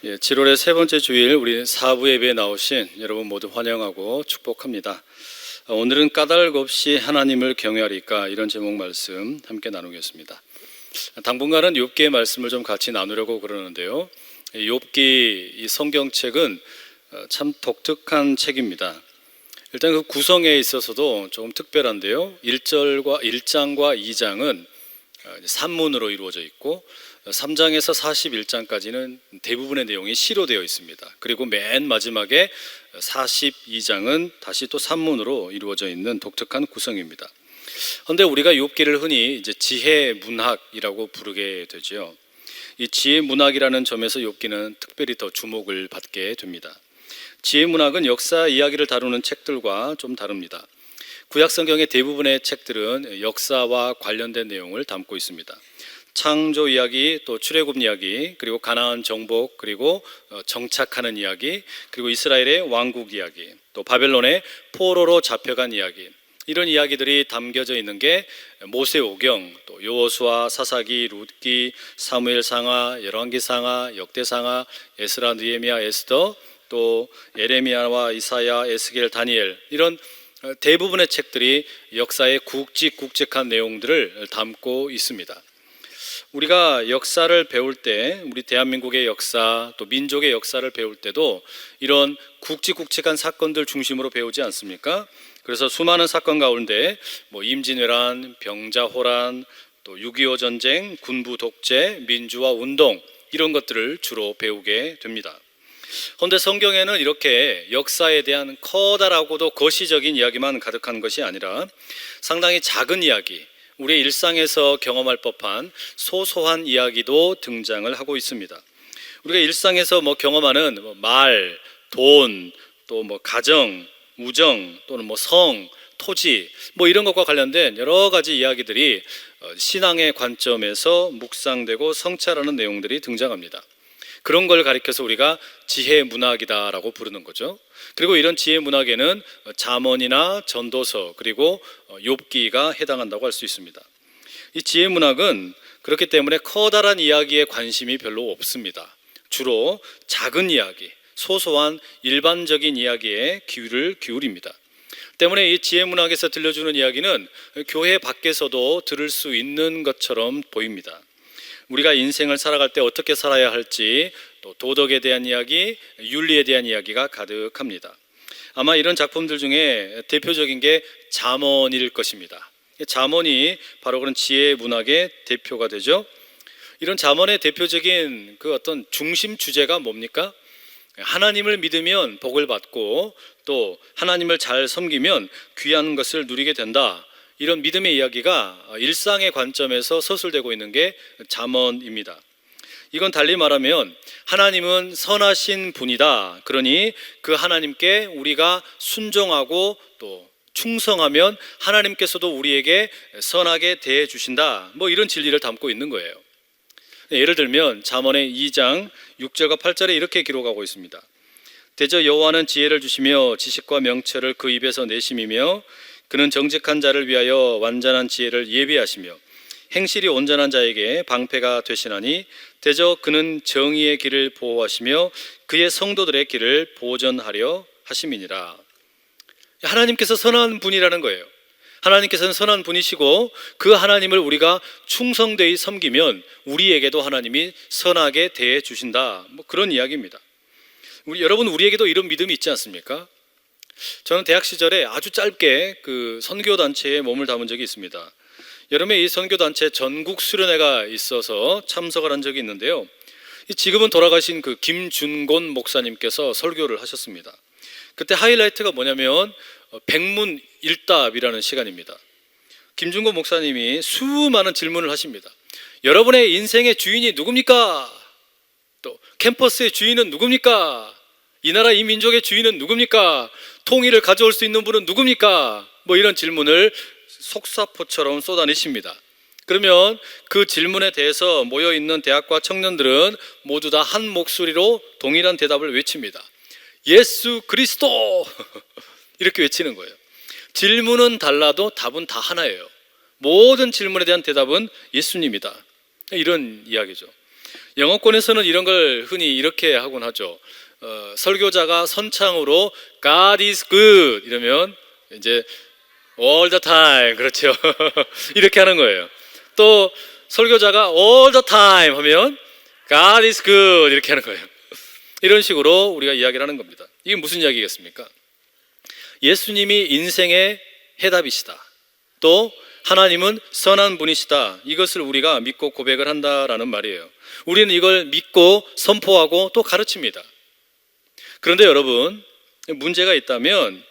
7월의 세 번째 주일 우리 사부 예배에 나오신 여러분 모두 환영하고 축복합니다. 오늘은 까닭 없이 하나님을 경외하리까, 이런 제목 말씀 함께 나누겠습니다. 당분간은 욥기의 말씀을 좀 같이 나누려고 그러는데요. 욥기 이 성경책은 참 독특한 책입니다. 일단 그 구성에 있어서도 조금 특별한데요. 1장과 2장은 산문으로 이루어져 있고 3장에서 41장까지는 대부분의 내용이 시로 되어 있습니다. 그리고 맨 마지막에 42장은 다시 또 산문으로 이루어져 있는 독특한 구성입니다. 그런데 우리가 욥기를 흔히 이제 지혜 문학이라고 부르게 되죠. 이 지혜 문학이라는 점에서 욥기는 특별히 더 주목을 받게 됩니다. 지혜 문학은 역사 이야기를 다루는 책들과 좀 다릅니다. 구약 성경의 대부분의 책들은 역사와 관련된 내용을 담고 있습니다. 창조 이야기, 또 출애굽 이야기, 그리고 가나안 정복, 그리고 정착하는 이야기, 그리고 이스라엘의 왕국 이야기, 또 바벨론의 포로로 잡혀간 이야기, 이런 이야기들이 담겨져 있는 게 모세오경, 또 여호수아, 사사기, 룻기, 사무엘 상하, 열왕기 상하, 역대 상하, 에스라, 느헤미야, 에스더, 또 예레미야와 이사야, 에스겔, 다니엘, 이런 대부분의 책들이 역사의 굵직굵직한 내용들을 담고 있습니다. 우리가 역사를 배울 때, 우리 대한민국의 역사, 또 민족의 역사를 배울 때도 이런 굵직굵직한 사건들 중심으로 배우지 않습니까? 그래서 수많은 사건 가운데 임진왜란, 병자호란, 또 6.25 전쟁, 군부 독재, 민주화 운동, 이런 것들을 주로 배우게 됩니다. 그런데 성경에는 이렇게 역사에 대한 커다랗고도 거시적인 이야기만 가득한 것이 아니라 상당히 작은 이야기, 우리의 일상에서 경험할 법한 소소한 이야기도 등장을 하고 있습니다. 우리가 일상에서 경험하는 말, 돈, 또 가정, 우정, 또는 성, 토지, 이런 것과 관련된 여러 가지 이야기들이 신앙의 관점에서 묵상되고 성찰하는 내용들이 등장합니다. 그런 걸 가리켜서 우리가 지혜 문학이다라고 부르는 거죠. 그리고 이런 지혜 문학에는 잠언이나 전도서, 그리고 욥기가 해당한다고 할 수 있습니다. 이 지혜 문학은 그렇기 때문에 커다란 이야기에 관심이 별로 없습니다. 주로 작은 이야기, 소소한 일반적인 이야기에 귀를 기울입니다. 때문에 이 지혜 문학에서 들려주는 이야기는 교회 밖에서도 들을 수 있는 것처럼 보입니다. 우리가 인생을 살아갈 때 어떻게 살아야 할지, 또 도덕에 대한 이야기, 윤리에 대한 이야기가 가득합니다. 아마 이런 작품들 중에 대표적인 게 잠언일 것입니다. 잠언이 바로 그런 지혜 문학의 대표가 되죠. 이런 잠언의 대표적인 그 어떤 중심 주제가 뭡니까? 하나님을 믿으면 복을 받고, 또 하나님을 잘 섬기면 귀한 것을 누리게 된다. 이런 믿음의 이야기가 일상의 관점에서 서술되고 있는 게 잠언입니다. 이건 달리 말하면 하나님은 선하신 분이다. 그러니 그 하나님께 우리가 순종하고 또 충성하면 하나님께서도 우리에게 선하게 대해 주신다. 이런 진리를 담고 있는 거예요. 예를 들면 잠언의 2장 6절과 8절에 이렇게 기록하고 있습니다. 대저 여호와는 지혜를 주시며 지식과 명철을 그 입에서 내심이며 그는 정직한 자를 위하여 완전한 지혜를 예비하시며 행실이 온전한 자에게 방패가 되시나니 대저 그는 정의의 길을 보호하시며 그의 성도들의 길을 보전하려 하심이니라. 하나님께서 선한 분이라는 거예요. 하나님께서는 선한 분이시고 그 하나님을 우리가 충성되이 섬기면 우리에게도 하나님이 선하게 대해 주신다. 그런 이야기입니다. 여러분, 우리에게도 이런 믿음이 있지 않습니까? 저는 대학 시절에 아주 짧게 그 선교단체에 몸을 담은 적이 있습니다. 여름에 이 선교단체 전국 수련회가 있어서 참석을 한 적이 있는데요. 지금은 돌아가신 그 김준곤 목사님께서 설교를 하셨습니다. 그때 하이라이트가 뭐냐면 백문일답이라는 시간입니다. 김준곤 목사님이 수많은 질문을 하십니다. 여러분의 인생의 주인이 누굽니까? 또 캠퍼스의 주인은 누굽니까? 이 나라 이 민족의 주인은 누굽니까? 통일을 가져올 수 있는 분은 누굽니까? 이런 질문을 속사포처럼 쏟아내십니다. 그러면 그 질문에 대해서 모여있는 대학과 청년들은 모두 다 한 목소리로 동일한 대답을 외칩니다. 예수 그리스도! 이렇게 외치는 거예요. 질문은 달라도 답은 다 하나예요. 모든 질문에 대한 대답은 예수님이다. 이런 이야기죠. 영어권에서는 이런 걸 흔히 이렇게 하곤 하죠. 설교자가 선창으로 God is good 이러면 이제 all the time, 그렇죠. 이렇게 하는 거예요. 또 설교자가 all the time 하면 God is good 이렇게 하는 거예요. 이런 식으로 우리가 이야기를 하는 겁니다. 이게 무슨 이야기겠습니까? 예수님이 인생의 해답이시다. 또 하나님은 선한 분이시다. 이것을 우리가 믿고 고백을 한다라는 말이에요. 우리는 이걸 믿고 선포하고 또 가르칩니다. 그런데 여러분, 문제가 있다면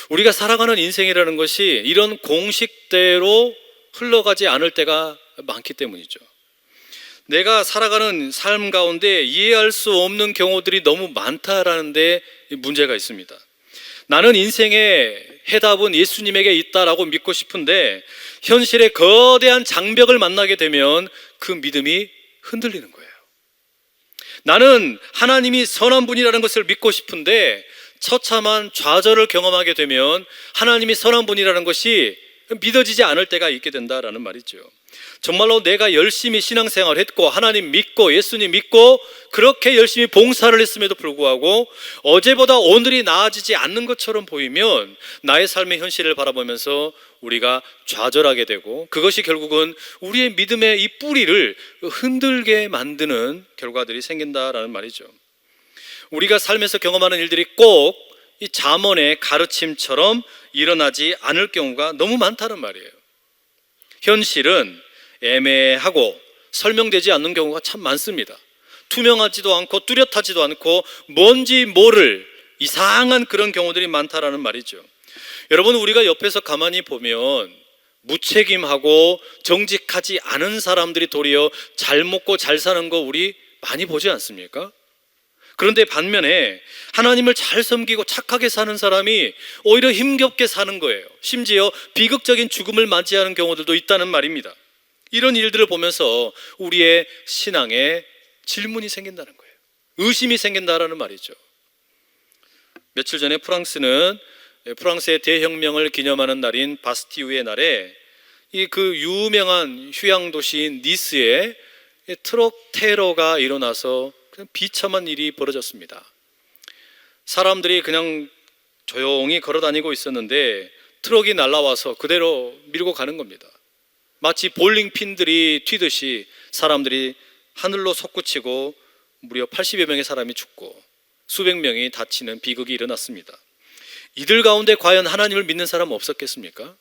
우리가 살아가는 인생이라는 것이 이런 공식대로 흘러가지 않을 때가 많기 때문이죠. 내가 살아가는 삶 가운데 이해할 수 없는 경우들이 너무 많다라는 데 문제가 있습니다. 나는 인생의 해답은 예수님에게 있다라고 믿고 싶은데 현실의 거대한 장벽을 만나게 되면 그 믿음이 흔들리는 거예요. 나는 하나님이 선한 분이라는 것을 믿고 싶은데 처참한 좌절을 경험하게 되면 하나님이 선한 분이라는 것이 믿어지지 않을 때가 있게 된다라는 말이죠. 정말로 내가 열심히 신앙생활을 했고 하나님 믿고 예수님 믿고 그렇게 열심히 봉사를 했음에도 불구하고 어제보다 오늘이 나아지지 않는 것처럼 보이면 나의 삶의 현실을 바라보면서 우리가 좌절하게 되고 그것이 결국은 우리의 믿음의 이 뿌리를 흔들게 만드는 결과들이 생긴다라는 말이죠. 우리가 삶에서 경험하는 일들이 꼭 이 잠언의 가르침처럼 일어나지 않을 경우가 너무 많다는 말이에요. 현실은 애매하고 설명되지 않는 경우가 참 많습니다. 투명하지도 않고 뚜렷하지도 않고 뭔지 모를 이상한 그런 경우들이 많다라는 말이죠. 여러분, 우리가 옆에서 가만히 보면 무책임하고 정직하지 않은 사람들이 도리어 잘 먹고 잘 사는 거 우리 많이 보지 않습니까? 그런데 반면에 하나님을 잘 섬기고 착하게 사는 사람이 오히려 힘겹게 사는 거예요. 심지어 비극적인 죽음을 맞이하는 경우들도 있다는 말입니다. 이런 일들을 보면서 우리의 신앙에 질문이 생긴다는 거예요. 의심이 생긴다라는 말이죠. 며칠 전에 프랑스의 대혁명을 기념하는 날인 바스티유의 날에 그 유명한 휴양 도시인 니스에 트럭 테러가 일어나서 그냥 비참한 일이 벌어졌습니다. 사람들이 그냥 조용히 걸어 다니고 있었는데 트럭이 날아와서 그대로 밀고 가는 겁니다. 마치 볼링핀들이 튀듯이 사람들이 하늘로 솟구치고 무려 80여 명의 사람이 죽고 수백 명이 다치는 비극이 일어났습니다. 이들 가운데 과연 하나님을 믿는 사람 없었겠습니까?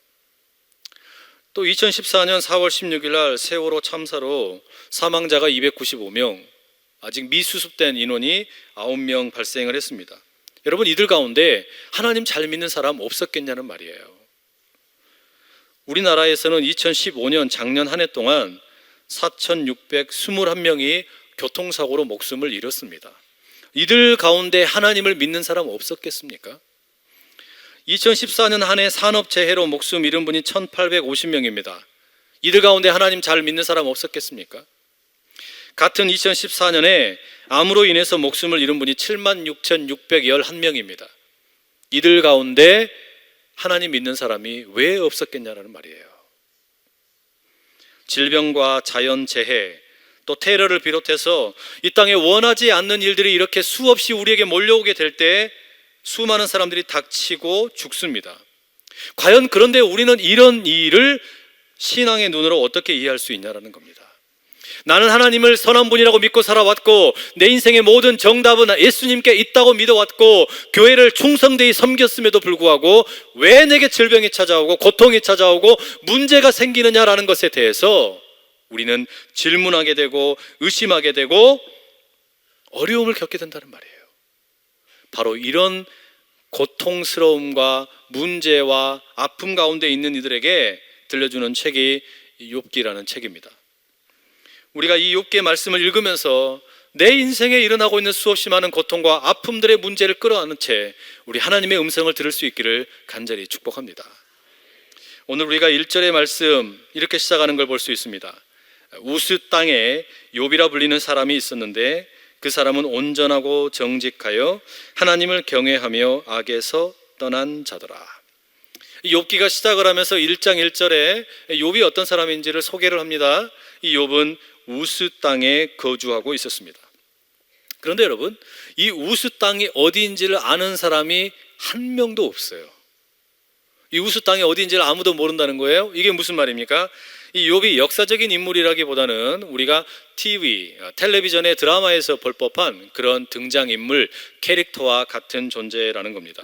또 2014년 4월 16일 날 세월호 참사로 사망자가 295명, 아직 미수습된 인원이 9명 발생을 했습니다. 여러분, 이들 가운데 하나님 잘 믿는 사람 없었겠냐는 말이에요. 우리나라에서는 2015년 작년 한 해 동안 4,621명이 교통사고로 목숨을 잃었습니다. 이들 가운데 하나님을 믿는 사람 없었겠습니까? 2014년 한 해 산업재해로 목숨 잃은 분이 1,850명입니다. 이들 가운데 하나님 잘 믿는 사람 없었겠습니까? 같은 2014년에 암으로 인해서 목숨을 잃은 분이 76,611명입니다. 이들 가운데 하나님 믿는 사람이 왜 없었겠냐는 말이에요. 질병과 자연재해 또 테러를 비롯해서 이 땅에 원하지 않는 일들이 이렇게 수없이 우리에게 몰려오게 될 때 수많은 사람들이 닥치고 죽습니다. 과연 그런데 우리는 이런 일을 신앙의 눈으로 어떻게 이해할 수 있냐라는 겁니다. 나는 하나님을 선한 분이라고 믿고 살아왔고 내 인생의 모든 정답은 예수님께 있다고 믿어왔고 교회를 충성되이 섬겼음에도 불구하고 왜 내게 질병이 찾아오고 고통이 찾아오고 문제가 생기느냐라는 것에 대해서 우리는 질문하게 되고 의심하게 되고 어려움을 겪게 된다는 말이에요. 바로 이런 고통스러움과 문제와 아픔 가운데 있는 이들에게 들려주는 책이 욥기라는 책입니다. 우리가 이 욥기의 말씀을 읽으면서 내 인생에 일어나고 있는 수없이 많은 고통과 아픔들의 문제를 끌어안는 채 우리 하나님의 음성을 들을 수 있기를 간절히 축복합니다. 오늘 우리가 1절의 말씀 이렇게 시작하는 걸 볼 수 있습니다. 우스 땅에 욥이라 불리는 사람이 있었는데 그 사람은 온전하고 정직하여 하나님을 경외하며 악에서 떠난 자더라. 욥기가 시작을 하면서 1장 1절에 욥이 어떤 사람인지를 소개를 합니다. 이 욥은 우스 땅에 거주하고 있었습니다. 그런데 여러분, 이 우스 땅이 어디인지를 아는 사람이 한 명도 없어요. 이 우스 땅이 어디인지를 아무도 모른다는 거예요. 이게 무슨 말입니까? 이 욥이 역사적인 인물이라기보다는 우리가 텔레비전의 드라마에서 볼 법한 그런 등장인물, 캐릭터와 같은 존재라는 겁니다.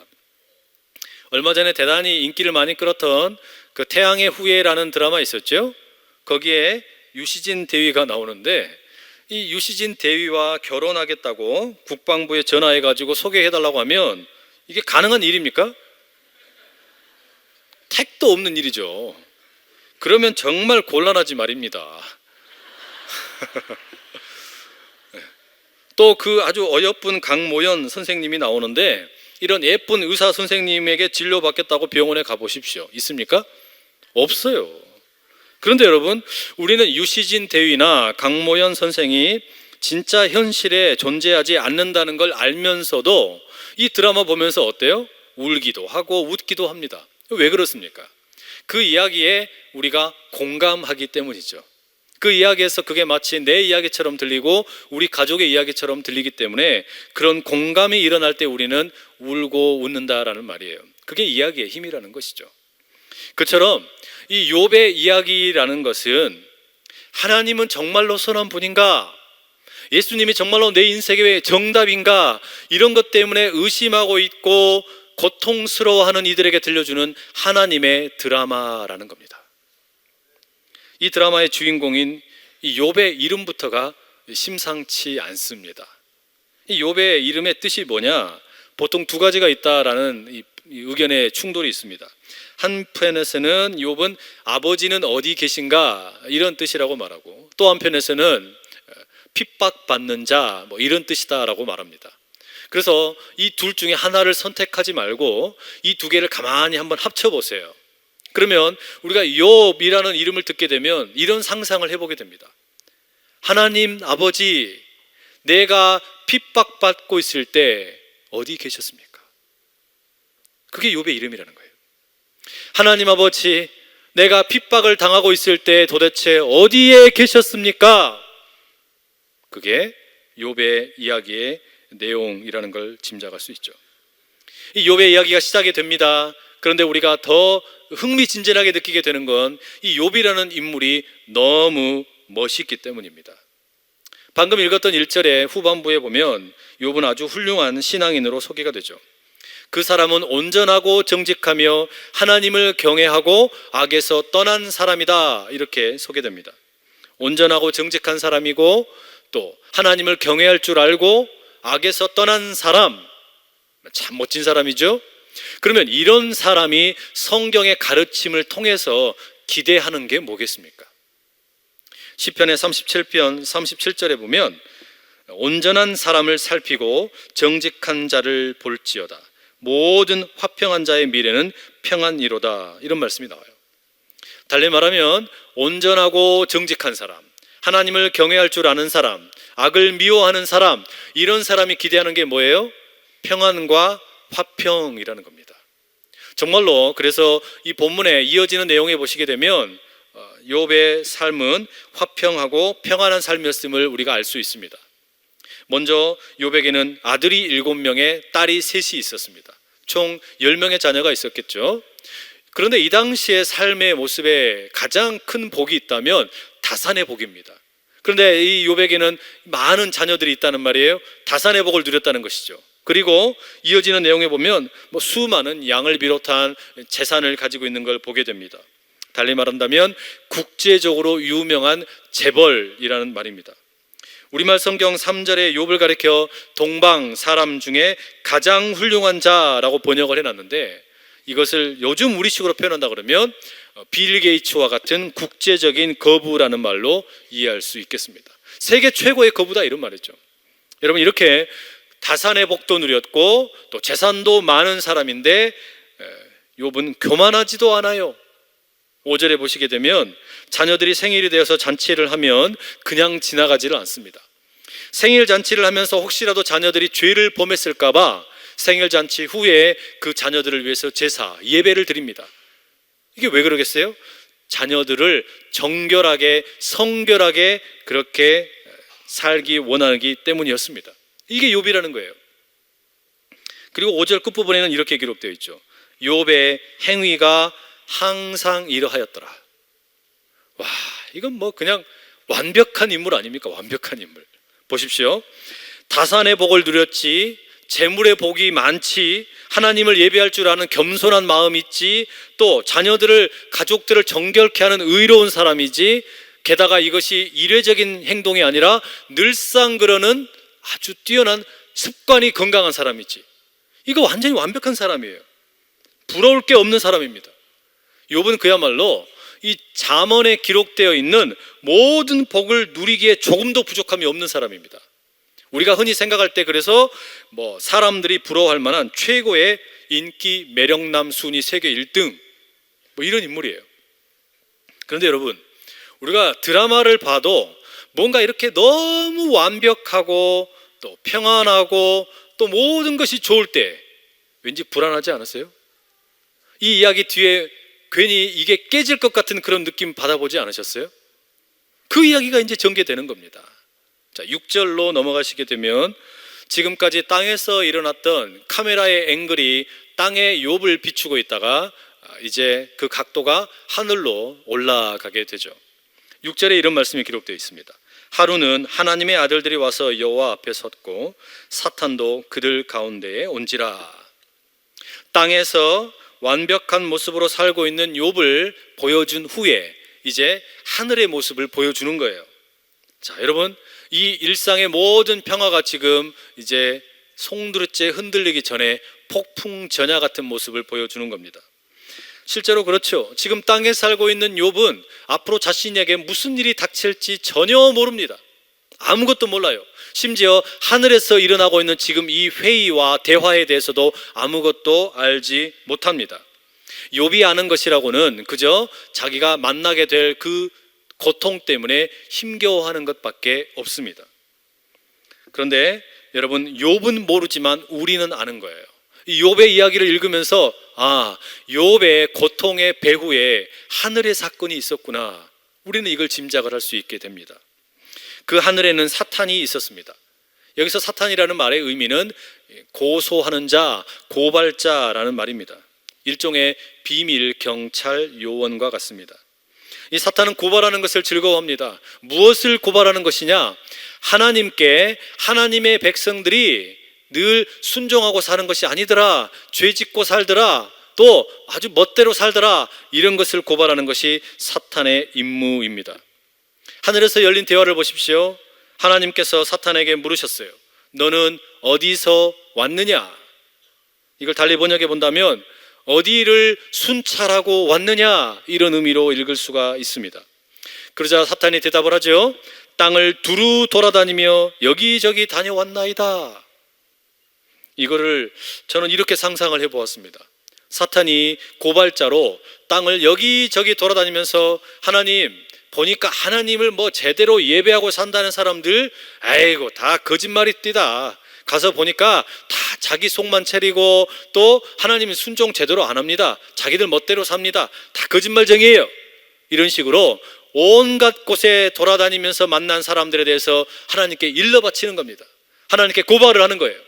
얼마 전에 대단히 인기를 많이 끌었던 그 태양의 후예라는 드라마 있었죠. 거기에 유시진 대위가 나오는데, 이 유시진 대위와 결혼하겠다고 국방부에 전화해가지고 소개해달라고 하면 이게 가능한 일입니까? 택도 없는 일이죠. 그러면 정말 곤란하지 말입니다. 또 그 아주 어여쁜 강모연 선생님이 나오는데, 이런 예쁜 의사 선생님에게 진료받겠다고 병원에 가보십시오. 있습니까? 없어요. 그런데 여러분, 우리는 유시진 대위나 강모연 선생이 진짜 현실에 존재하지 않는다는 걸 알면서도 이 드라마 보면서 어때요? 울기도 하고 웃기도 합니다. 왜 그렇습니까? 그 이야기에 우리가 공감하기 때문이죠. 그 이야기에서 그게 마치 내 이야기처럼 들리고 우리 가족의 이야기처럼 들리기 때문에 그런 공감이 일어날 때 우리는 울고 웃는다라는 말이에요. 그게 이야기의 힘이라는 것이죠. 그처럼 이 욥의 이야기라는 것은 하나님은 정말로 선한 분인가? 예수님이 정말로 내 인생의 정답인가? 이런 것 때문에 의심하고 있고 고통스러워하는 이들에게 들려주는 하나님의 드라마라는 겁니다. 이 드라마의 주인공인 이 욥의 이름부터가 심상치 않습니다. 이 욥의 이름의 뜻이 뭐냐? 보통 두 가지가 있다라는 이 의견의 충돌이 있습니다. 한편에서는 욥은 아버지는 어디 계신가 이런 뜻이라고 말하고, 또 한편에서는 핍박받는 자 이런 뜻이다라고 말합니다. 그래서 이 둘 중에 하나를 선택하지 말고 이 두 개를 가만히 한번 합쳐보세요. 그러면 우리가 욥이라는 이름을 듣게 되면 이런 상상을 해보게 됩니다. 하나님 아버지, 내가 핍박받고 있을 때 어디 계셨습니까? 그게 욥의 이름이라는 거예요. 하나님 아버지, 내가 핍박을 당하고 있을 때 도대체 어디에 계셨습니까? 그게 욥의 이야기의 내용이라는 걸 짐작할 수 있죠. 이 욥의 이야기가 시작이 됩니다. 그런데 우리가 더 흥미진진하게 느끼게 되는 건 이 욥이라는 인물이 너무 멋있기 때문입니다. 방금 읽었던 1절의 후반부에 보면 욥은 아주 훌륭한 신앙인으로 소개가 되죠. 그 사람은 온전하고 정직하며 하나님을 경외하고 악에서 떠난 사람이다, 이렇게 소개됩니다. 온전하고 정직한 사람이고 또 하나님을 경외할 줄 알고 악에서 떠난 사람, 참 멋진 사람이죠. 그러면 이런 사람이 성경의 가르침을 통해서 기대하는 게 뭐겠습니까? 시편의 37편 37절에 보면 온전한 사람을 살피고 정직한 자를 볼지어다. 모든 화평한 자의 미래는 평안이로다, 이런 말씀이 나와요. 달리 말하면 온전하고 정직한 사람, 하나님을 경외할 줄 아는 사람, 악을 미워하는 사람, 이런 사람이 기대하는 게 뭐예요? 평안과 화평이라는 겁니다. 정말로 그래서 이 본문에 이어지는 내용에 보시게 되면 욥의 삶은 화평하고 평안한 삶이었음을 우리가 알 수 있습니다. 먼저 욥에게는 아들이 7명에 딸이 3이 있었습니다. 총 10명의 자녀가 있었겠죠. 그런데 이 당시의 삶의 모습에 가장 큰 복이 있다면 다산의 복입니다. 그런데 이 욥에게는 많은 자녀들이 있다는 말이에요. 다산의 복을 누렸다는 것이죠. 그리고 이어지는 내용에 보면 수많은 양을 비롯한 재산을 가지고 있는 걸 보게 됩니다. 달리 말한다면 국제적으로 유명한 재벌이라는 말입니다. 우리말 성경 3절에 욥을 가리켜 동방 사람 중에 가장 훌륭한 자라고 번역을 해놨는데, 이것을 요즘 우리식으로 표현한다 그러면 빌 게이츠와 같은 국제적인 거부라는 말로 이해할 수 있겠습니다. 세계 최고의 거부다, 이런 말이죠. 여러분, 이렇게 다산의 복도 누렸고 또 재산도 많은 사람인데 욥은 교만하지도 않아요. 5절에 보시게 되면 자녀들이 생일이 되어서 잔치를 하면 그냥 지나가지를 않습니다. 생일 잔치를 하면서 혹시라도 자녀들이 죄를 범했을까 봐 생일 잔치 후에 그 자녀들을 위해서 제사, 예배를 드립니다. 이게 왜 그러겠어요? 자녀들을 정결하게 성결하게 그렇게 살기 원하기 때문이었습니다. 이게 욥이라는 거예요. 그리고 5절 끝부분에는 이렇게 기록되어 있죠. 욥의 행위가 항상 이러하였더라. 와, 이건 뭐 그냥 완벽한 인물 아닙니까? 완벽한 인물. 보십시오. 다산의 복을 누렸지, 재물의 복이 많지, 하나님을 예배할 줄 아는 겸손한 마음이 있지, 또 자녀들을 가족들을 정결케 하는 의로운 사람이지, 게다가 이것이 일회적인 행동이 아니라 늘상 그러는 아주 뛰어난 습관이 건강한 사람이지. 이거 완전히 완벽한 사람이에요. 부러울 게 없는 사람입니다. 욥은 그야말로 이 잠언에 기록되어 있는 모든 복을 누리기에 조금도 부족함이 없는 사람입니다. 우리가 흔히 생각할 때 그래서 뭐 사람들이 부러워할 만한 최고의 인기 매력남 순위 세계 1등 뭐 이런 인물이에요. 그런데 여러분, 우리가 드라마를 봐도 뭔가 이렇게 너무 완벽하고 또 평안하고 또 모든 것이 좋을 때 왠지 불안하지 않으세요? 이 이야기 뒤에 괜히 이게 깨질 것 같은 그런 느낌 받아보지 않으셨어요? 그 이야기가 이제 전개되는 겁니다. 자, 6절로 넘어가시게 되면 지금까지 땅에서 일어났던 카메라의 앵글이 땅에 욥을 비추고 있다가 이제 그 각도가 하늘로 올라가게 되죠. 6절에 이런 말씀이 기록되어 있습니다. 하루는 하나님의 아들들이 와서 여호와 앞에 섰고 사탄도 그들 가운데에 온지라. 땅에서 완벽한 모습으로 살고 있는 욥을 보여준 후에 이제 하늘의 모습을 보여주는 거예요. 자, 여러분, 이 일상의 모든 평화가 지금 이제 송두리째 흔들리기 전에 폭풍 전야 같은 모습을 보여주는 겁니다. 실제로 그렇죠. 지금 땅에 살고 있는 욥은 앞으로 자신에게 무슨 일이 닥칠지 전혀 모릅니다. 아무것도 몰라요. 심지어 하늘에서 일어나고 있는 지금 이 회의와 대화에 대해서도 아무것도 알지 못합니다. 욥이 아는 것이라고는 그저 자기가 만나게 될 그 고통 때문에 힘겨워하는 것밖에 없습니다. 그런데 여러분, 욥은 모르지만 우리는 아는 거예요. 이 욥의 이야기를 읽으면서 욥의 고통의 배후에 하늘의 사건이 있었구나, 우리는 이걸 짐작을 할 수 있게 됩니다. 그 하늘에는 사탄이 있었습니다. 여기서 사탄이라는 말의 의미는 고소하는 자, 고발자라는 말입니다. 일종의 비밀 경찰 요원과 같습니다. 이 사탄은 고발하는 것을 즐거워합니다. 무엇을 고발하는 것이냐? 하나님께 하나님의 백성들이 늘 순종하고 사는 것이 아니더라, 죄 짓고 살더라, 또 아주 멋대로 살더라, 이런 것을 고발하는 것이 사탄의 임무입니다. 하늘에서 열린 대화를 보십시오. 하나님께서 사탄에게 물으셨어요. 너는 어디서 왔느냐? 이걸 달리 번역해 본다면 어디를 순찰하고 왔느냐, 이런 의미로 읽을 수가 있습니다. 그러자 사탄이 대답을 하죠. 땅을 두루 돌아다니며 여기저기 다녀왔나이다. 이거를 저는 이렇게 상상을 해보았습니다. 사탄이 고발자로 땅을 여기저기 돌아다니면서 하나님, 보니까 하나님을 뭐 제대로 예배하고 산다는 사람들, 아이고 다 거짓말이띠다. 가서 보니까 다 자기 속만 차리고 또 하나님 순종 제대로 안 합니다. 자기들 멋대로 삽니다. 다 거짓말쟁이에요. 이런 식으로 온갖 곳에 돌아다니면서 만난 사람들에 대해서 하나님께 일러 바치는 겁니다. 하나님께 고발을 하는 거예요.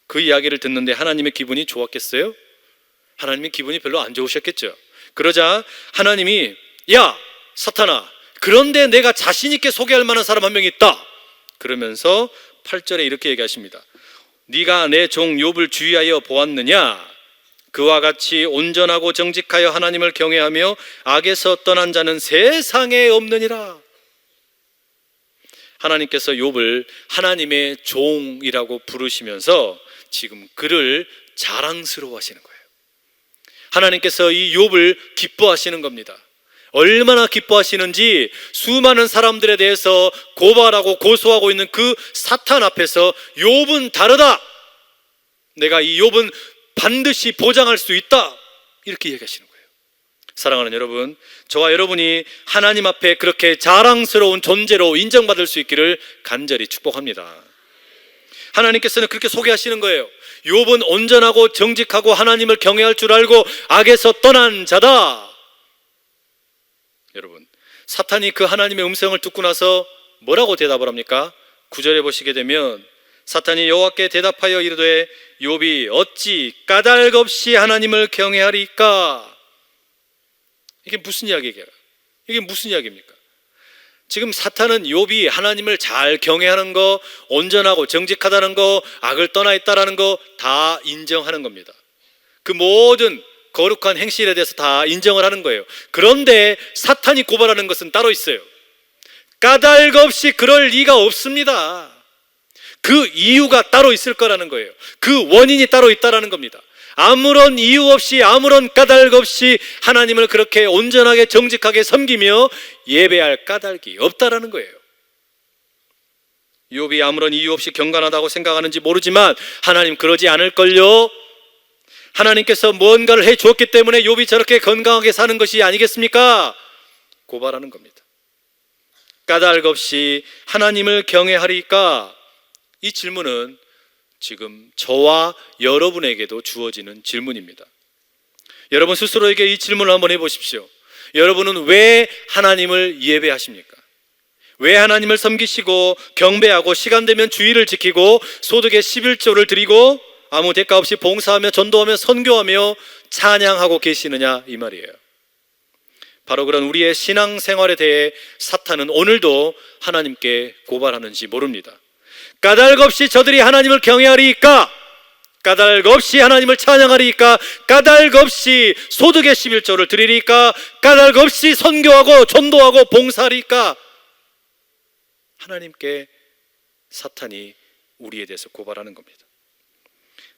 그 이야기를 듣는데 하나님의 기분이 좋았겠어요? 하나님의 기분이 별로 안 좋으셨겠죠. 그러자 하나님이, 야 사탄아, 그런데 내가 자신 있게 소개할 만한 사람 한 명 있다. 그러면서 8절에 이렇게 얘기하십니다. 네가 내 종 욥을 주의하여 보았느냐? 그와 같이 온전하고 정직하여 하나님을 경외하며 악에서 떠난 자는 세상에 없느니라. 하나님께서 욥을 하나님의 종이라고 부르시면서 지금 그를 자랑스러워 하시는 거예요. 하나님께서 이 욥을 기뻐하시는 겁니다. 얼마나 기뻐하시는지 수많은 사람들에 대해서 고발하고 고소하고 있는 그 사탄 앞에서 욥은 다르다, 내가 이 욥은 반드시 보장할 수 있다, 이렇게 얘기하시는 거예요. 사랑하는 여러분, 저와 여러분이 하나님 앞에 그렇게 자랑스러운 존재로 인정받을 수 있기를 간절히 축복합니다. 하나님께서는 그렇게 소개하시는 거예요. 욥은 온전하고 정직하고 하나님을 경외할 줄 알고 악에서 떠난 자다. 여러분, 사탄이 그 하나님의 음성을 듣고 나서 뭐라고 대답을 합니까? 9절에 보시게 되면 사탄이 여호와께 대답하여 이르되 욥이 어찌 까닭 없이 하나님을 경외하리까? 이게 무슨 이야기예요? 이게 무슨 이야기입니까? 지금 사탄은 욥이 하나님을 잘 경외하는 거, 온전하고 정직하다는 거, 악을 떠나 있다라는 거 다 인정하는 겁니다. 그 모든 거룩한 행실에 대해서 다 인정을 하는 거예요. 그런데 사탄이 고발하는 것은 따로 있어요. 까닭 없이 그럴 리가 없습니다. 그 이유가 따로 있을 거라는 거예요. 그 원인이 따로 있다라는 겁니다. 아무런 이유 없이, 아무런 까닭 없이 하나님을 그렇게 온전하게 정직하게 섬기며 예배할 까닭이 없다라는 거예요. 욥이 아무런 이유 없이 경건하다고 생각하는지 모르지만 하나님 그러지 않을걸요. 하나님께서 뭔가를 해 주었기 때문에 욥이 저렇게 건강하게 사는 것이 아니겠습니까? 고발하는 겁니다. 까닭 없이 하나님을 경외하리까? 이 질문은 지금 저와 여러분에게도 주어지는 질문입니다. 여러분 스스로에게 이 질문을 한번 해보십시오. 여러분은 왜 하나님을 예배하십니까? 왜 하나님을 섬기시고 경배하고 시간 되면 주의를 지키고 소득의 11조를 드리고 아무 대가 없이 봉사하며 전도하며 선교하며 찬양하고 계시느냐 이 말이에요. 바로 그런 우리의 신앙생활에 대해 사탄은 오늘도 하나님께 고발하는지 모릅니다. 까닭 없이 저들이 하나님을 경외하리이까? 까닭 없이 하나님을 찬양하리이까? 까닭 없이 소득의 11조를 드리리이까? 까닭 없이 선교하고 전도하고 봉사하리이까? 하나님께 사탄이 우리에 대해서 고발하는 겁니다.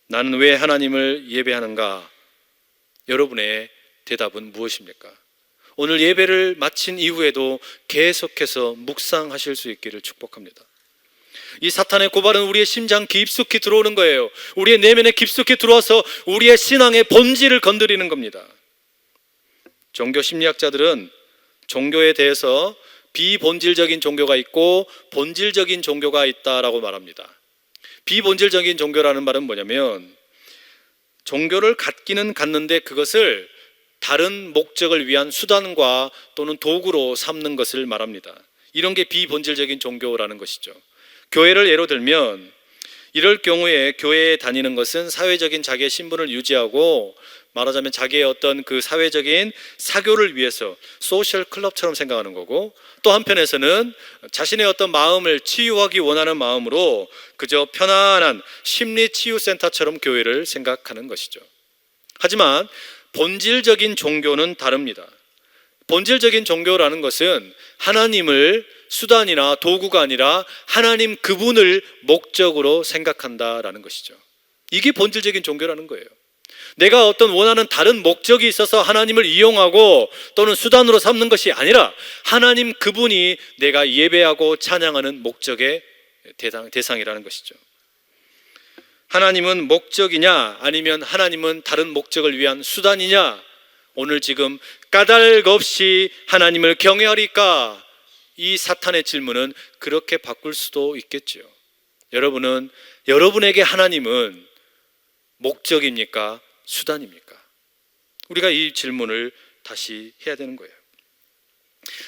나는 왜 하나님을 예배하는가? 여러분의 대답은 무엇입니까? 오늘 예배를 마친 이후에도 계속해서 묵상하실 수 있기를 축복합니다. 이 사탄의 고발은 우리의 심장 깊숙이 들어오는 거예요. 우리의 내면에 깊숙이 들어와서 우리의 신앙의 본질을 건드리는 겁니다. 종교 심리학자들은 종교에 대해서 비본질적인 종교가 있고 본질적인 종교가 있다라고 말합니다. 비본질적인 종교라는 말은 뭐냐면 종교를 갖기는 갖는데 그것을 다른 목적을 위한 수단과 또는 도구로 삼는 것을 말합니다. 이런 게 비본질적인 종교라는 것이죠. 교회를 예로 들면 이럴 경우에 교회에 다니는 것은 사회적인 자기의 신분을 유지하고 말하자면 자기의 어떤 그 사회적인 사교를 위해서 소셜 클럽처럼 생각하는 거고, 또 한편에서는 자신의 어떤 마음을 치유하기 원하는 마음으로 그저 편안한 심리치유센터처럼 교회를 생각하는 것이죠. 하지만 본질적인 종교는 다릅니다. 본질적인 종교라는 것은 하나님을 수단이나 도구가 아니라 하나님 그분을 목적으로 생각한다라는 것이죠. 이게 본질적인 종교라는 거예요. 내가 어떤 원하는 다른 목적이 있어서 하나님을 이용하고 또는 수단으로 삼는 것이 아니라 하나님 그분이 내가 예배하고 찬양하는 목적의 대상이라는 것이죠. 하나님은 목적이냐 아니면 하나님은 다른 목적을 위한 수단이냐? 오늘 지금 까닭 없이 하나님을 경외하리까? 이 사탄의 질문은 그렇게 바꿀 수도 있겠죠. 여러분은 여러분에게 하나님은 목적입니까? 수단입니까? 우리가 이 질문을 다시 해야 되는 거예요.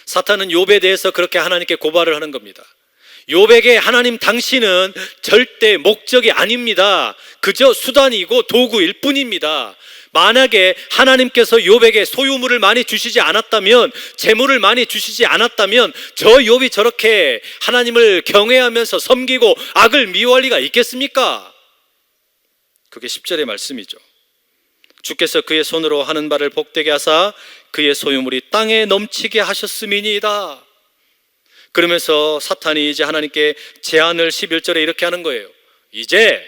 사탄은 욥에 대해서 그렇게 하나님께 고발을 하는 겁니다. 욥에게 하나님 당신은 절대 목적이 아닙니다. 그저 수단이고 도구일 뿐입니다. 만약에 하나님께서 욥에게 소유물을 많이 주시지 않았다면, 재물을 많이 주시지 않았다면 저 욥이 저렇게 하나님을 경외하면서 섬기고 악을 미워할 리가 있겠습니까? 그게 10절의 말씀이죠. 주께서 그의 손으로 하는 바를 복되게 하사 그의 소유물이 땅에 넘치게 하셨음이니이다. 그러면서 사탄이 이제 하나님께 제안을 11절에 이렇게 하는 거예요. 이제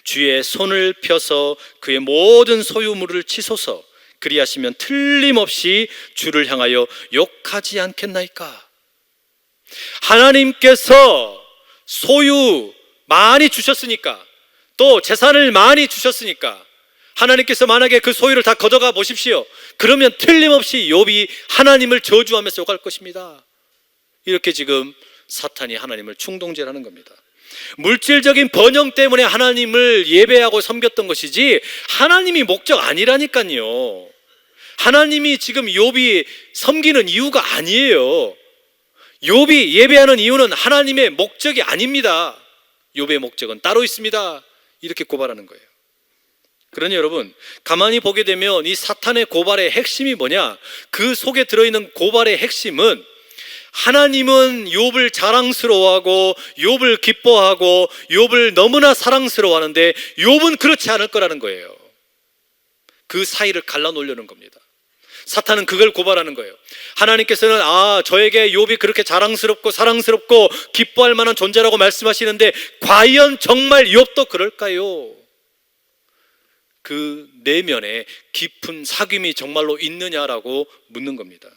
주의 손을 펴서 그의 모든 소유물을 치소서. 그리하시면 틀림없이 주를 향하여 욕하지 않겠나이까? 하나님께서 소유 많이 주셨으니까, 또 재산을 많이 주셨으니까 하나님께서 만약에 그 소유를 다 걷어가 보십시오. 그러면 틀림없이 욥이 하나님을 저주하면서 욕할 것입니다. 이렇게 지금 사탄이 하나님을 충동질하는 겁니다. 물질적인 번영 때문에 하나님을 예배하고 섬겼던 것이지 하나님이 목적 아니라니까요. 하나님이 지금 욥이 섬기는 이유가 아니에요. 욥이 예배하는 이유는 하나님의 목적이 아닙니다. 욥의 목적은 따로 있습니다. 이렇게 고발하는 거예요. 그러니 여러분, 가만히 보게 되면 이 사탄의 고발의 핵심이 뭐냐? 그 속에 들어있는 고발의 핵심은 하나님은 욥을 자랑스러워하고 욥을 기뻐하고 욥을 너무나 사랑스러워하는데 욥은 그렇지 않을 거라는 거예요. 그 사이를 갈라놓으려는 겁니다. 사탄은 그걸 고발하는 거예요. 하나님께서는 저에게 욥이 그렇게 자랑스럽고 사랑스럽고 기뻐할 만한 존재라고 말씀하시는데 과연 정말 욥도 그럴까요? 그 내면에 깊은 사귐이 정말로 있느냐라고 묻는 겁니다.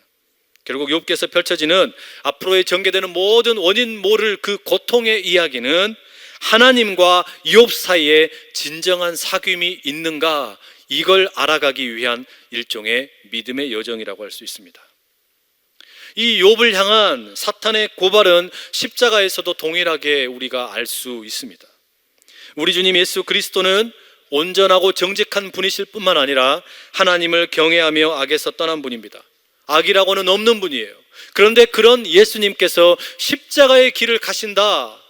결국 욥께서 펼쳐지는 앞으로의 전개되는 모든 원인 모를 그 고통의 이야기는 하나님과 욥 사이에 진정한 사귐이 있는가, 이걸 알아가기 위한 일종의 믿음의 여정이라고 할 수 있습니다. 이 욥을 향한 사탄의 고발은 십자가에서도 동일하게 우리가 알 수 있습니다. 우리 주님 예수 그리스도는 온전하고 정직한 분이실 뿐만 아니라 하나님을 경외하며 악에서 떠난 분입니다. 악이라고는 없는 분이에요. 그런데 그런 예수님께서 십자가의 길을 가신다,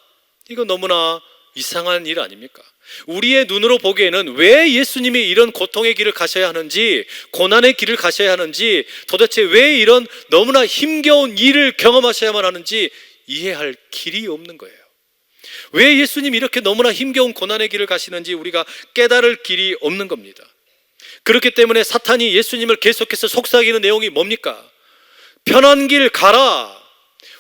이거 너무나 이상한 일 아닙니까? 우리의 눈으로 보기에는 왜 예수님이 이런 고통의 길을 가셔야 하는지, 고난의 길을 가셔야 하는지, 도대체 왜 이런 너무나 힘겨운 일을 경험하셔야만 하는지 이해할 길이 없는 거예요. 왜 예수님이 이렇게 너무나 힘겨운 고난의 길을 가시는지 우리가 깨달을 길이 없는 겁니다. 그렇기 때문에 사탄이 예수님을 계속해서 속삭이는 내용이 뭡니까? 편한 길 가라.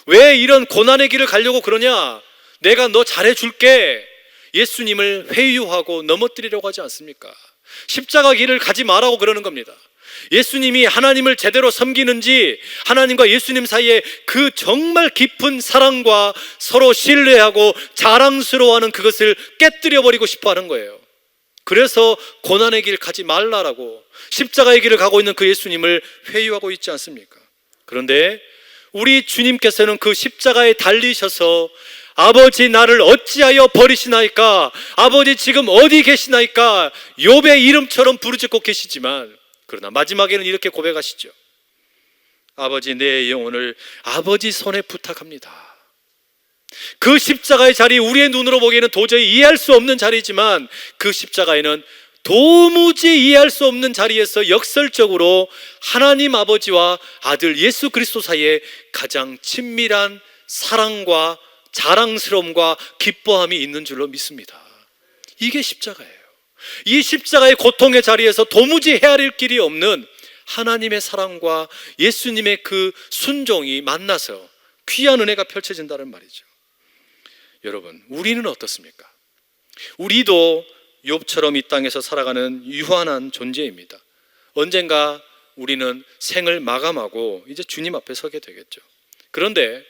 왜 이런 고난의 길을 가려고 그러냐? 내가 너 잘해줄게. 예수님을 회유하고 넘어뜨리려고 하지 않습니까? 십자가 길을 가지 마라고 그러는 겁니다. 예수님이 하나님을 제대로 섬기는지, 하나님과 예수님 사이에 그 정말 깊은 사랑과 서로 신뢰하고 자랑스러워하는 그것을 깨뜨려버리고 싶어 하는 거예요. 그래서 고난의 길 가지 말라라고 십자가의 길을 가고 있는 그 예수님을 회유하고 있지 않습니까? 그런데 우리 주님께서는 그 십자가에 달리셔서 아버지 나를 어찌하여 버리시나이까, 아버지 지금 어디 계시나이까, 욥의 이름처럼 부르짖고 계시지만, 그러나 마지막에는 이렇게 고백하시죠. 아버지, 내 영혼을 아버지 손에 부탁합니다. 그 십자가의 자리, 우리의 눈으로 보기에는 도저히 이해할 수 없는 자리지만 그 십자가에는 도무지 이해할 수 없는 자리에서 역설적으로 하나님 아버지와 아들 예수 그리스도 사이에 가장 친밀한 사랑과 자랑스러움과 기뻐함이 있는 줄로 믿습니다. 이게 십자가예요. 이 십자가의 고통의 자리에서 도무지 헤아릴 길이 없는 하나님의 사랑과 예수님의 그 순종이 만나서 귀한 은혜가 펼쳐진다는 말이죠. 여러분, 우리는 어떻습니까? 우리도 욥처럼 이 땅에서 살아가는 유한한 존재입니다. 언젠가 우리는 생을 마감하고 이제 주님 앞에 서게 되겠죠. 그런데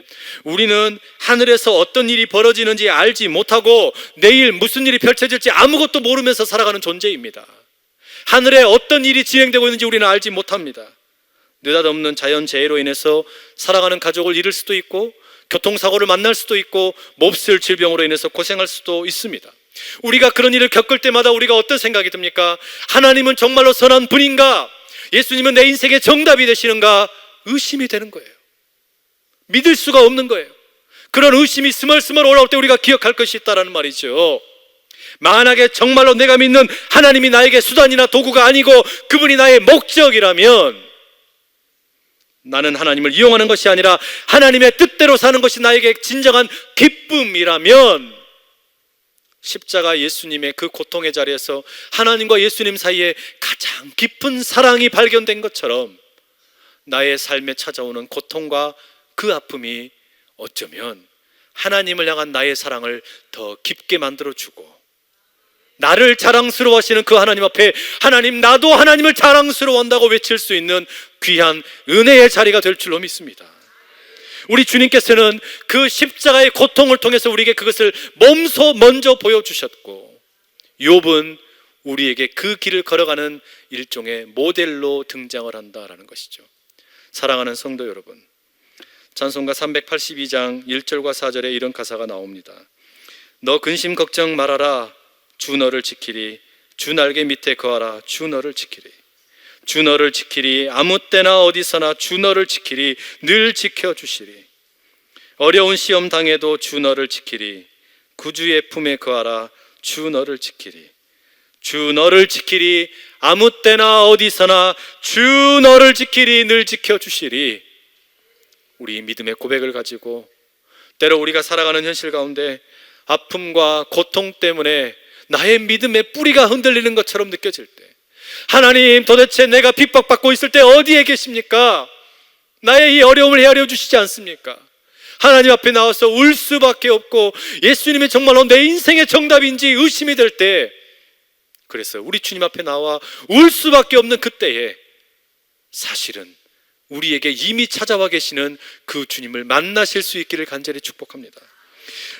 우리는 하늘에서 어떤 일이 벌어지는지 알지 못하고 내일 무슨 일이 펼쳐질지 아무것도 모르면서 살아가는 존재입니다. 하늘에 어떤 일이 진행되고 있는지 우리는 알지 못합니다. 느닷없는 자연재해로 인해서 살아가는 가족을 잃을 수도 있고, 교통사고를 만날 수도 있고, 몹쓸 질병으로 인해서 고생할 수도 있습니다. 우리가 그런 일을 겪을 때마다 우리가 어떤 생각이 듭니까? 하나님은 정말로 선한 분인가? 예수님은 내 인생의 정답이 되시는가? 의심이 되는 거예요. 믿을 수가 없는 거예요. 그런 의심이 스멀스멀 올라올 때 우리가 기억할 것이 있다는 말이죠. 만약에 정말로 내가 믿는 하나님이 나에게 수단이나 도구가 아니고 그분이 나의 목적이라면, 나는 하나님을 이용하는 것이 아니라 하나님의 뜻대로 사는 것이 나에게 진정한 기쁨이라면, 십자가 예수님의 그 고통의 자리에서 하나님과 예수님 사이에 가장 깊은 사랑이 발견된 것처럼 나의 삶에 찾아오는 고통과 그 아픔이 어쩌면 하나님을 향한 나의 사랑을 더 깊게 만들어주고, 나를 자랑스러워하시는 그 하나님 앞에 하나님, 나도 하나님을 자랑스러워한다고 외칠 수 있는 귀한 은혜의 자리가 될 줄로 믿습니다. 우리 주님께서는 그 십자가의 고통을 통해서 우리에게 그것을 몸소 먼저 보여주셨고, 욥은 우리에게 그 길을 걸어가는 일종의 모델로 등장을 한다라는 것이죠. 사랑하는 성도 여러분, 찬송가 382장 1절과 4절에 이런 가사가 나옵니다. 너 근심 걱정 말아라, 주 너를 지키리. 주 날개 밑에 거하라, 주 너를 지키리. 주 너를 지키리. 아무 때나 어디서나 주 너를 지키리. 늘 지켜주시리. 어려운 시험 당해도 주 너를 지키리. 구주의 품에 거하라. 주 너를 지키리. 주 너를 지키리. 아무 때나 어디서나 주 너를 지키리. 늘 지켜주시리. 우리 믿음의 고백을 가지고 때로 우리가 살아가는 현실 가운데 아픔과 고통 때문에 나의 믿음의 뿌리가 흔들리는 것처럼 느껴질 때, 하나님 도대체 내가 핍박받고 있을 때 어디에 계십니까? 나의 이 어려움을 헤아려 주시지 않습니까? 하나님 앞에 나와서 울 수밖에 없고 예수님이 정말로 내 인생의 정답인지 의심이 될 때, 그래서 우리 주님 앞에 나와 울 수밖에 없는 그때에 사실은 우리에게 이미 찾아와 계시는 그 주님을 만나실 수 있기를 간절히 축복합니다.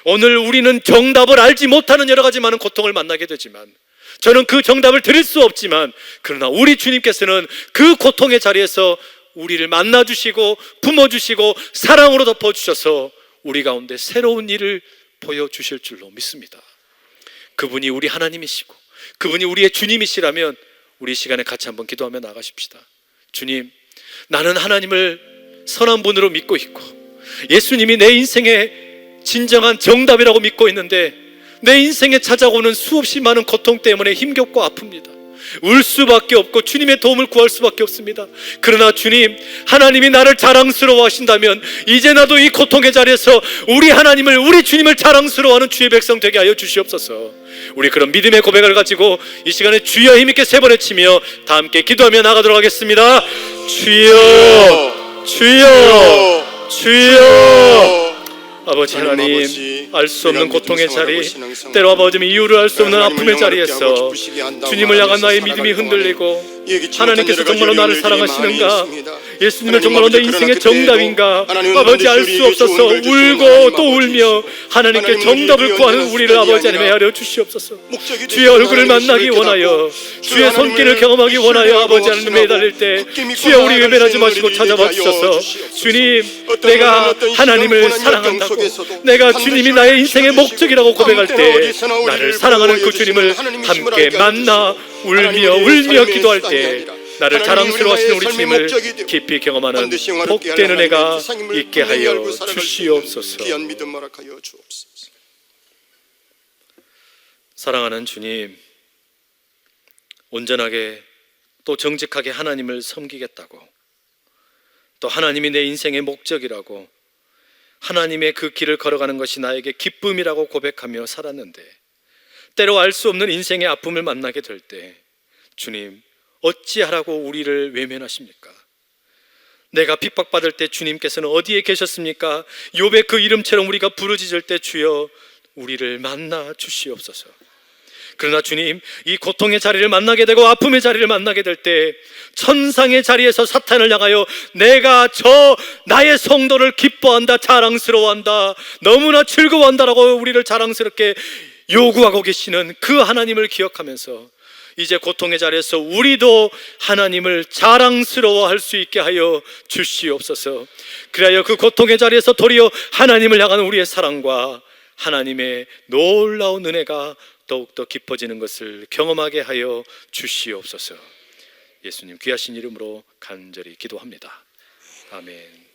오늘 우리는 정답을 알지 못하는 여러 가지 많은 고통을 만나게 되지만, 저는 그 정답을 드릴 수 없지만, 그러나 우리 주님께서는 그 고통의 자리에서 우리를 만나주시고 품어주시고 사랑으로 덮어주셔서 우리 가운데 새로운 일을 보여주실 줄로 믿습니다. 그분이 우리 하나님이시고 그분이 우리의 주님이시라면 우리 시간에 같이 한번 기도하며 나가십시다. 주님, 나는 하나님을 선한 분으로 믿고 있고 예수님이 내 인생의 진정한 정답이라고 믿고 있는데, 내 인생에 찾아오는 수없이 많은 고통 때문에 힘겹고 아픕니다. 울 수밖에 없고 주님의 도움을 구할 수밖에 없습니다. 그러나 주님, 하나님이 나를 자랑스러워 하신다면 이제 나도 이 고통의 자리에서 우리 하나님을, 우리 주님을 자랑스러워하는 주의 백성 되게 하여 주시옵소서. 우리 그런 믿음의 고백을 가지고 이 시간에 주여 힘있게 세 번 외치며 다 함께 기도하며 나가도록 하겠습니다. 주여, 주여, 주여. 아버지 하나님, 알 수 없는 고통의 자리, 때로 아버지 이유를 알 수 없는 아픔의 자리에서 주님을 향한 나의 믿음이 흔들리고, 하나님께서 정말로 나를 사랑하시는가, 예수님은 정말로 내 인생의 정답인가, 아버지 알 수 없어서 울고 또 울며 하나님께 정답을 구하는 우리를 아버지 하나님 헤아려 주시옵소서. 주의 얼굴을 만나기 원하여, 주의 손길을 경험하기 원하여 아버지 하나님 매달릴 때 주여 우리 외면하지 마시고 찾아와 주셔서, 주님, 내가 하나님을 사랑한다고, 내가 주님이 나의 인생의 목적이라고 고백할 때 나를 사랑하는 그 주님을 함께 만나 울며 기도할 때 나를 자랑스러워하시는 우리 주님을 깊이 경험하는 복된 은혜가 있게 하여 주시옵소서. 사랑하는 주님, 온전하게 또 정직하게 하나님을 섬기겠다고, 또 하나님이 내 인생의 목적이라고, 하나님의 그 길을 걸어가는 것이 나에게 기쁨이라고 고백하며 살았는데, 때로 알 수 없는 인생의 아픔을 만나게 될 때 주님, 어찌하라고 우리를 외면하십니까? 내가 핍박받을 때 주님께서는 어디에 계셨습니까? 욥의 그 이름처럼 우리가 부르짖을 때 주여 우리를 만나 주시옵소서. 그러나 주님, 이 고통의 자리를 만나게 되고 아픔의 자리를 만나게 될 때 천상의 자리에서 사탄을 향하여 내가 나의 성도를 기뻐한다, 자랑스러워한다, 너무나 즐거워한다라고 우리를 자랑스럽게 요구하고 계시는 그 하나님을 기억하면서 이제 고통의 자리에서 우리도 하나님을 자랑스러워할 수 있게 하여 주시옵소서. 그리하여 그 고통의 자리에서 도리어 하나님을 향한 우리의 사랑과 하나님의 놀라운 은혜가 더욱더 깊어지는 것을 경험하게 하여 주시옵소서. 예수님 귀하신 이름으로 간절히 기도합니다. 아멘.